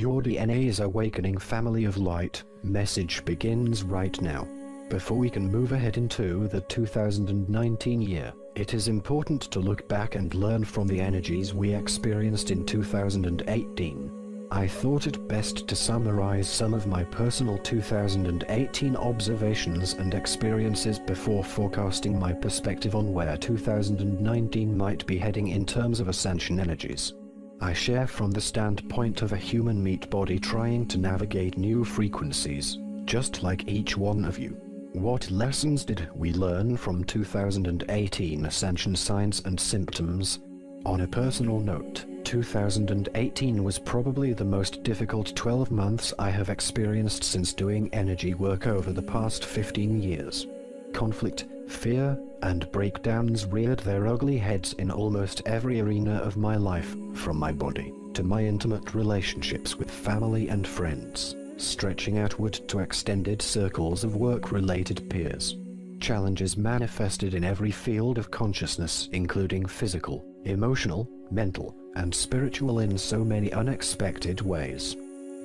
Your DNA is awakening, family of light. Message begins right now. Before we can move ahead into the 2019 year, it is important to look back and learn from the energies we experienced in 2018. I thought it best to summarize some of my personal 2018 observations and experiences before forecasting my perspective on where 2019 might be heading in terms of Ascension energies. I share from the standpoint of a human meat body trying to navigate new frequencies, just like each one of you. What lessons did we learn from 2018 Ascension signs and symptoms? On a personal note, 2018 was probably the most difficult 12 months I have experienced since doing energy work over the past 15 years. Conflict, fear, and breakdowns reared their ugly heads in almost every arena of my life, from my body to my intimate relationships with family and friends, stretching outward to extended circles of work-related peers. Challenges manifested in every field of consciousness, including physical, emotional, mental, and spiritual, in so many unexpected ways.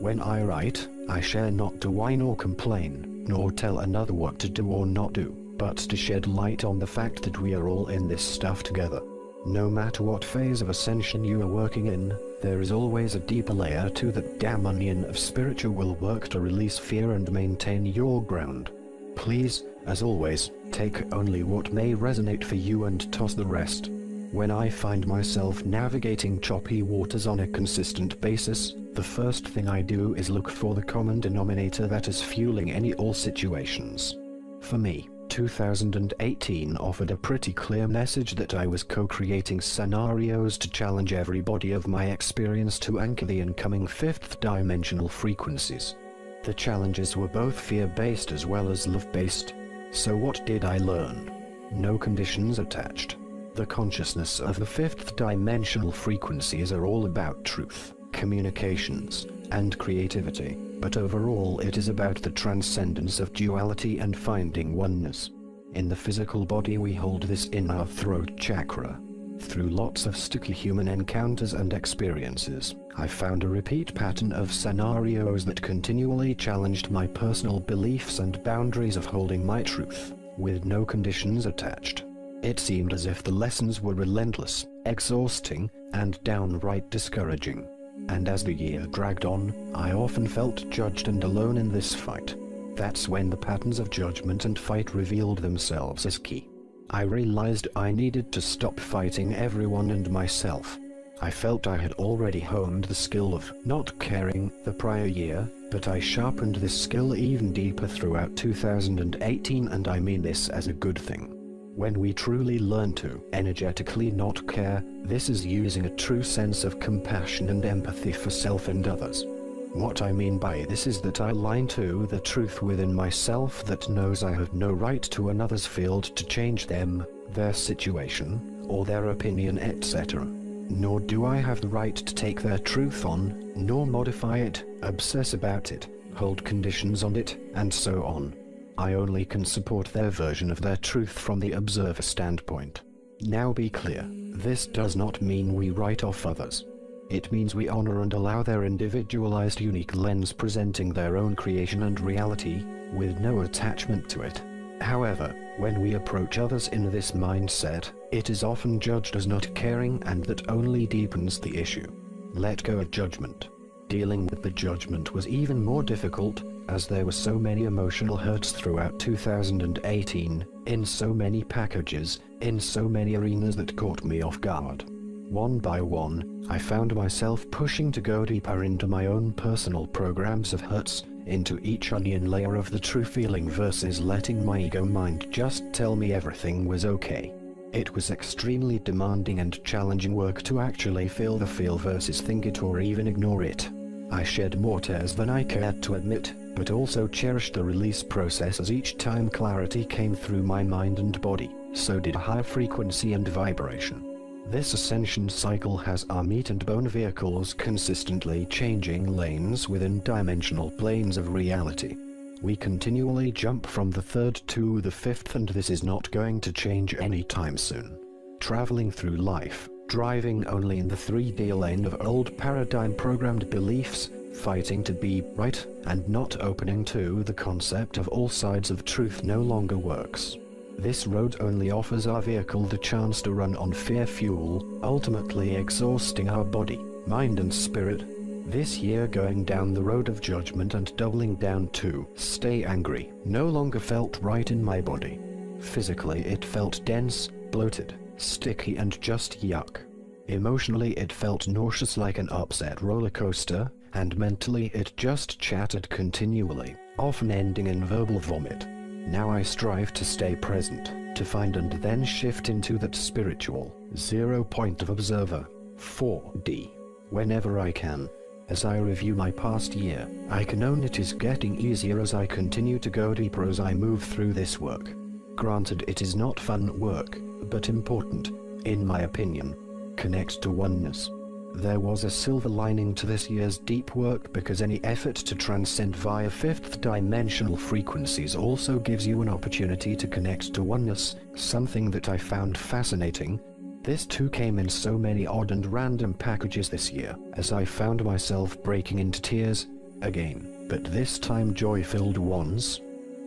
When I write, I share not to whine or complain, nor tell another what to do or not do, but to shed light on the fact that we are all in this stuff together. No matter what phase of Ascension you are working in, there is always a deeper layer to that damn onion of spiritual work to release fear and maintain your ground. Please, as always, take only what may resonate for you and toss the rest. When I find myself navigating choppy waters on a consistent basis, the first thing I do is look for the common denominator that is fueling any all situations. For me, 2018 offered a pretty clear message that I was co-creating scenarios to challenge every body of my experience to anchor the incoming fifth dimensional frequencies. The challenges were both fear-based as well as love-based. So what did I learn? No conditions attached. The consciousness of the fifth dimensional frequencies are all about truth, communications, and creativity, but overall it is about the transcendence of duality and finding oneness. In the physical body we hold this in our throat chakra. Through lots of sticky human encounters and experiences, I found a repeat pattern of scenarios that continually challenged my personal beliefs and boundaries of holding my truth, with no conditions attached. It seemed as if the lessons were relentless, exhausting, and downright discouraging. And as the year dragged on, I often felt judged and alone in this fight. That's when the patterns of judgment and fight revealed themselves as key. I realized I needed to stop fighting everyone and myself. I felt I had already honed the skill of not caring the prior year, but I sharpened this skill even deeper throughout 2018, and I mean this as a good thing. When we truly learn to energetically not care, this is using a true sense of compassion and empathy for self and others. What I mean by this is that I align to the truth within myself that knows I have no right to another's field to change them, their situation, or their opinion, etc. Nor do I have the right to take their truth on, nor modify it, obsess about it, hold conditions on it, and so on. I only can support their version of their truth from the observer standpoint. Now be clear, this does not mean we write off others. It means we honor and allow their individualized unique lens presenting their own creation and reality, with no attachment to it. However, when we approach others in this mindset, it is often judged as not caring, and that only deepens the issue. Let go of judgment. Dealing with the judgment was even more difficult, as there were so many emotional hurts throughout 2018, in so many packages, in so many arenas that caught me off guard. One by one, I found myself pushing to go deeper into my own personal programs of hurts, into each onion layer of the true feeling versus letting my ego mind just tell me everything was okay. It was extremely demanding and challenging work to actually feel the feel versus think it or even ignore it. I shed more tears than I cared to admit, but also cherished the release process as each time clarity came through my mind and body, so did high frequency and vibration. This ascension cycle has our meat and bone vehicles consistently changing lanes within dimensional planes of reality. We continually jump from the third to the fifth, and this is not going to change anytime soon. Traveling through life, driving only in the 3D lane of old paradigm programmed beliefs, Fighting to be right and not opening to the concept of all sides of truth no longer works. This road only offers our vehicle the chance to run on fear fuel, ultimately exhausting our body, mind and spirit. This year going down the road of judgment and doubling down to stay angry no longer felt right in my body. Physically it felt dense, bloated, sticky and just yuck. Emotionally it felt nauseous like an upset roller coaster, and mentally it just chattered continually, often ending in verbal vomit. Now I strive to stay present, to find and then shift into that spiritual, 0 point of observer, 4D, whenever I can. As I review my past year, I can own it is getting easier as I continue to go deeper as I move through this work. Granted, it is not fun work, but important, in my opinion. Connect to oneness. There was a silver lining to this year's deep work because any effort to transcend via fifth dimensional frequencies also gives you an opportunity to connect to oneness, something that I found fascinating. This too came in so many odd and random packages this year, as I found myself breaking into tears, again, but this time joy-filled ones,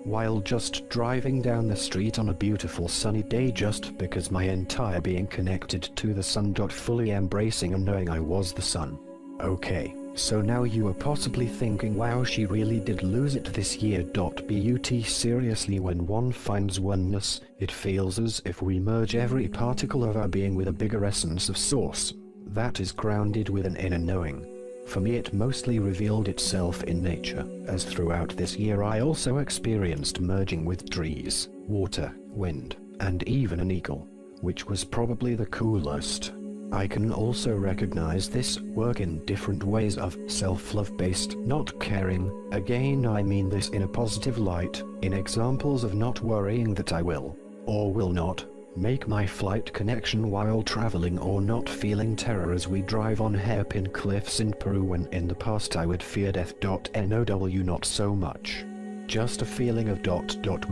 while just driving down the street on a beautiful sunny day just because my entire being connected to the sun. Fully embracing and knowing I was the sun. Okay, so now you are possibly thinking, wow, she really did lose it this year. But seriously, when one finds oneness, it feels as if we merge every particle of our being with a bigger essence of source that is grounded with an inner knowing. For me it mostly revealed itself in nature, as throughout this year I also experienced merging with trees, water, wind, and even an eagle, which was probably the coolest. I can also recognize this work in different ways of self-love based not caring. Again, I mean this in a positive light, in examples of not worrying that I will, or will not, make my flight connection while traveling, or not feeling terror as we drive on hairpin cliffs in Peru when in the past I would fear death. Now not so much. Just a feeling of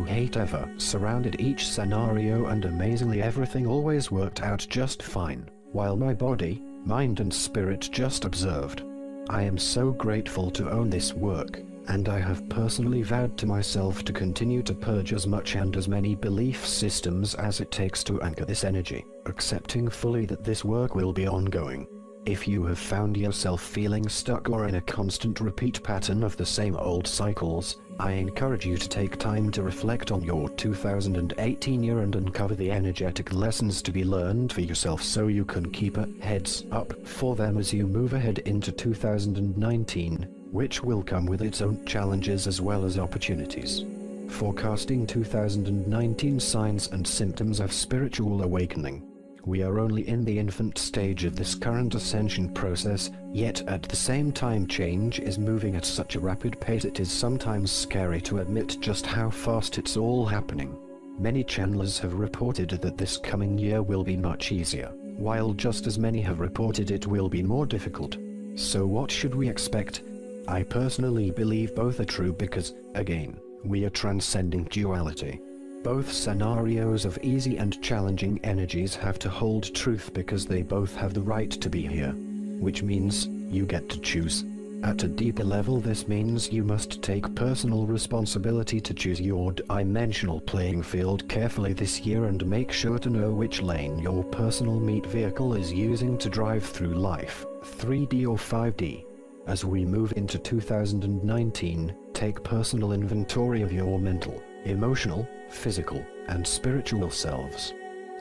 hate ever surrounded each scenario, and amazingly everything always worked out just fine, while my body, mind and spirit just observed. I am so grateful to own this work, and I have personally vowed to myself to continue to purge as much and as many belief systems as it takes to anchor this energy, accepting fully that this work will be ongoing. If you have found yourself feeling stuck or in a constant repeat pattern of the same old cycles, I encourage you to take time to reflect on your 2018 year and uncover the energetic lessons to be learned for yourself so you can keep a heads up for them as you move ahead into 2019, which will come with its own challenges as well as opportunities. Forecasting 2019 signs and symptoms of spiritual awakening. We are only in the infant stage of this current ascension process, yet at the same time change is moving at such a rapid pace it is sometimes scary to admit just how fast it's all happening. Many channelers have reported that this coming year will be much easier, while just as many have reported it will be more difficult. So what should we expect? I personally believe both are true because, again, we are transcending duality. Both scenarios of easy and challenging energies have to hold truth because they both have the right to be here, which means you get to choose. At a deeper level, this means you must take personal responsibility to choose your dimensional playing field carefully this year and make sure to know which lane your personal meat vehicle is using to drive through life, 3D or 5D. As we move into 2019, take personal inventory of your mental, emotional, physical, and spiritual selves.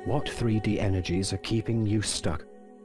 What 3D energies are keeping you stuck?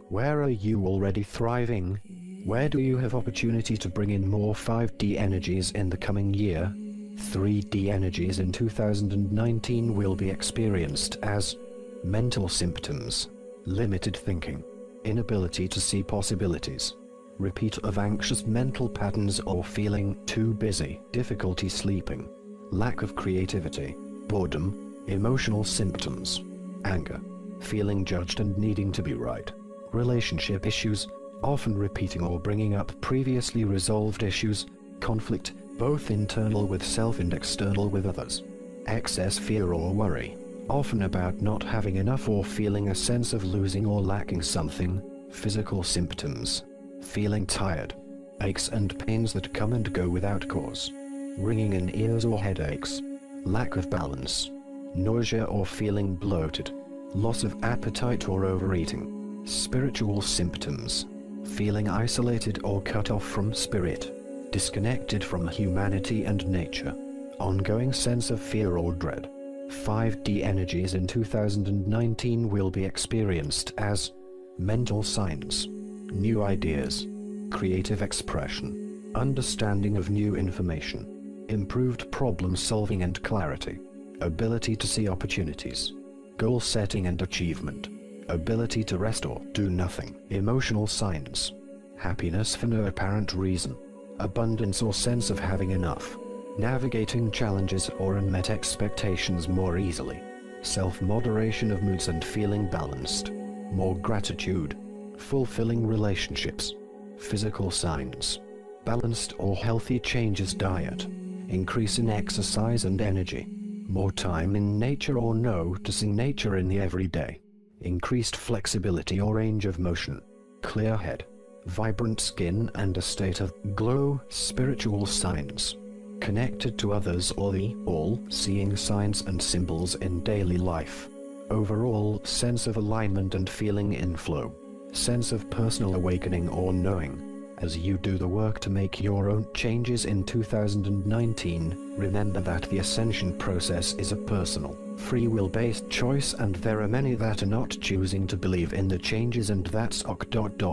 Where are you already thriving? Where do you have opportunity to bring in more 5D energies in the coming year? 3D energies in 2019 will be experienced as mental symptoms, limited thinking, inability to see possibilities, repeat of anxious mental patterns or feeling too busy, difficulty sleeping, lack of creativity, boredom, emotional symptoms, anger, feeling judged and needing to be right, relationship issues, often repeating or bringing up previously resolved issues, conflict, both internal with self and external with others, excess fear or worry, often about not having enough or feeling a sense of losing or lacking something, physical symptoms, feeling tired, aches and pains that come and go without cause, ringing in ears or headaches, lack of balance, nausea or feeling bloated, loss of appetite or overeating, spiritual symptoms, feeling isolated or cut off from spirit, disconnected from humanity and nature, ongoing sense of fear or dread. 5D energies in 2019 will be experienced as mental signs, new ideas, creative expression, understanding of new information, improved problem solving and clarity, ability to see opportunities, goal setting and achievement, ability to rest or do nothing, emotional signs, happiness for no apparent reason, abundance or sense of having enough, navigating challenges or unmet expectations more easily, self-moderation of moods and feeling balanced, more gratitude, fulfilling relationships, physical signs, balanced or healthy changes diet, increase in exercise and energy, more time in nature or noticing nature in the everyday, increased flexibility or range of motion, clear head, vibrant skin and a state of glow, spiritual signs, connected to others or the all-seeing signs and symbols in daily life, overall sense of alignment and feeling in flow, sense of personal awakening or knowing. As you do the work to make your own changes in 2019, remember that the ascension process is a personal, free will-based choice and there are many that are not choosing to believe in the changes and that's ok.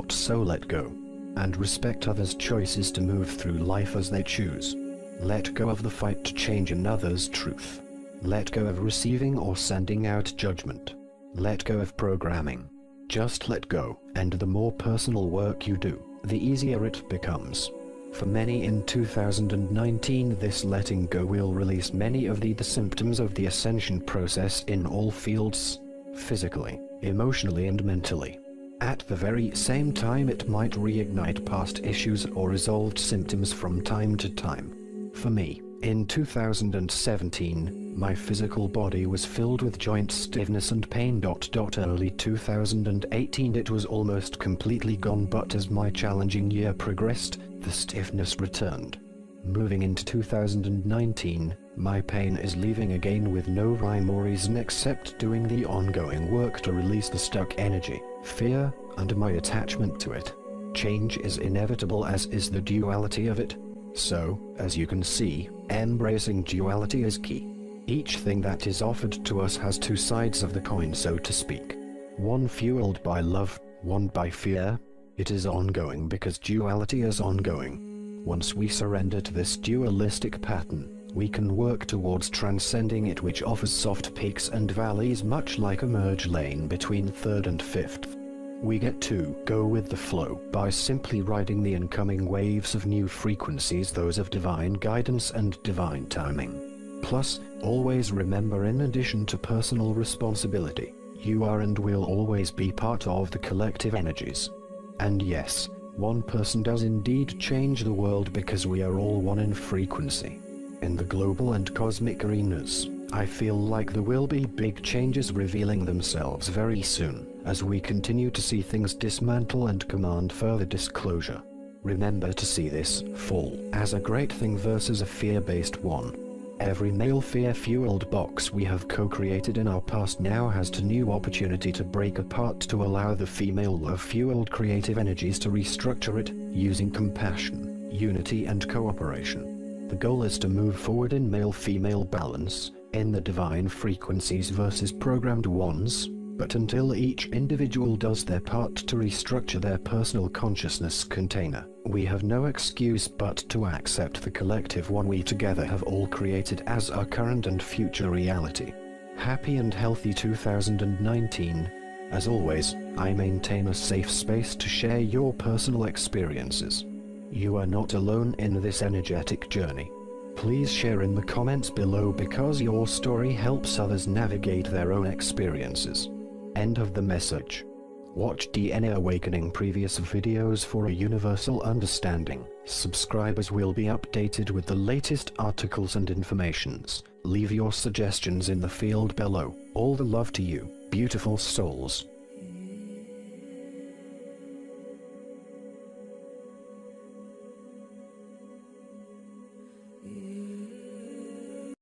So let go. And respect others' choices to move through life as they choose. Let go of the fight to change another's truth. Let go of receiving or sending out judgment. Let go of programming. Just let go, and the more personal work you do, the easier it becomes. For many in 2019, this letting go will release many of the symptoms of the ascension process in all fields, physically, emotionally and mentally. At the very same time, it might reignite past issues or resolved symptoms from time to time. For me, in 2017, my physical body was filled with joint stiffness and pain. Early 2018 it was almost completely gone, but as my challenging year progressed, the stiffness returned. Moving into 2019, my pain is leaving again with no rhyme or reason except doing the ongoing work to release the stuck energy, fear, and my attachment to it. Change is inevitable, as is the duality of it. So, as you can see, embracing duality is key. Each thing that is offered to us has two sides of the coin, so to speak. One fueled by love, one by fear. It is ongoing because duality is ongoing. Once we surrender to this dualistic pattern, we can work towards transcending it, which offers soft peaks and valleys much like a merge lane between third and fifth. We get to go with the flow by simply riding the incoming waves of new frequencies, those of divine guidance and divine timing. Plus, always remember, in addition to personal responsibility, you are and will always be part of the collective energies. And yes, one person does indeed change the world because we are all one in frequency. In the global and cosmic arenas, I feel like there will be big changes revealing themselves very soon, as we continue to see things dismantle and command further disclosure. Remember to see this fall as a great thing versus a fear-based one. Every male fear-fueled box we have co-created in our past now has a new opportunity to break apart to allow the female love-fueled creative energies to restructure it, using compassion, unity and cooperation. The goal is to move forward in male-female balance, in the divine frequencies versus programmed ones, but until each individual does their part to restructure their personal consciousness container, we have no excuse but to accept the collective one we together have all created as our current and future reality. Happy and healthy 2019. As always, I maintain a safe space to share your personal experiences. You are not alone in this energetic journey. Please share in the comments below because your story helps others navigate their own experiences. End of the message. Watch DNA Awakening previous videos for a universal understanding. Subscribers will be updated with the latest articles and informations. Leave your suggestions in the field below. All the love to you, beautiful souls.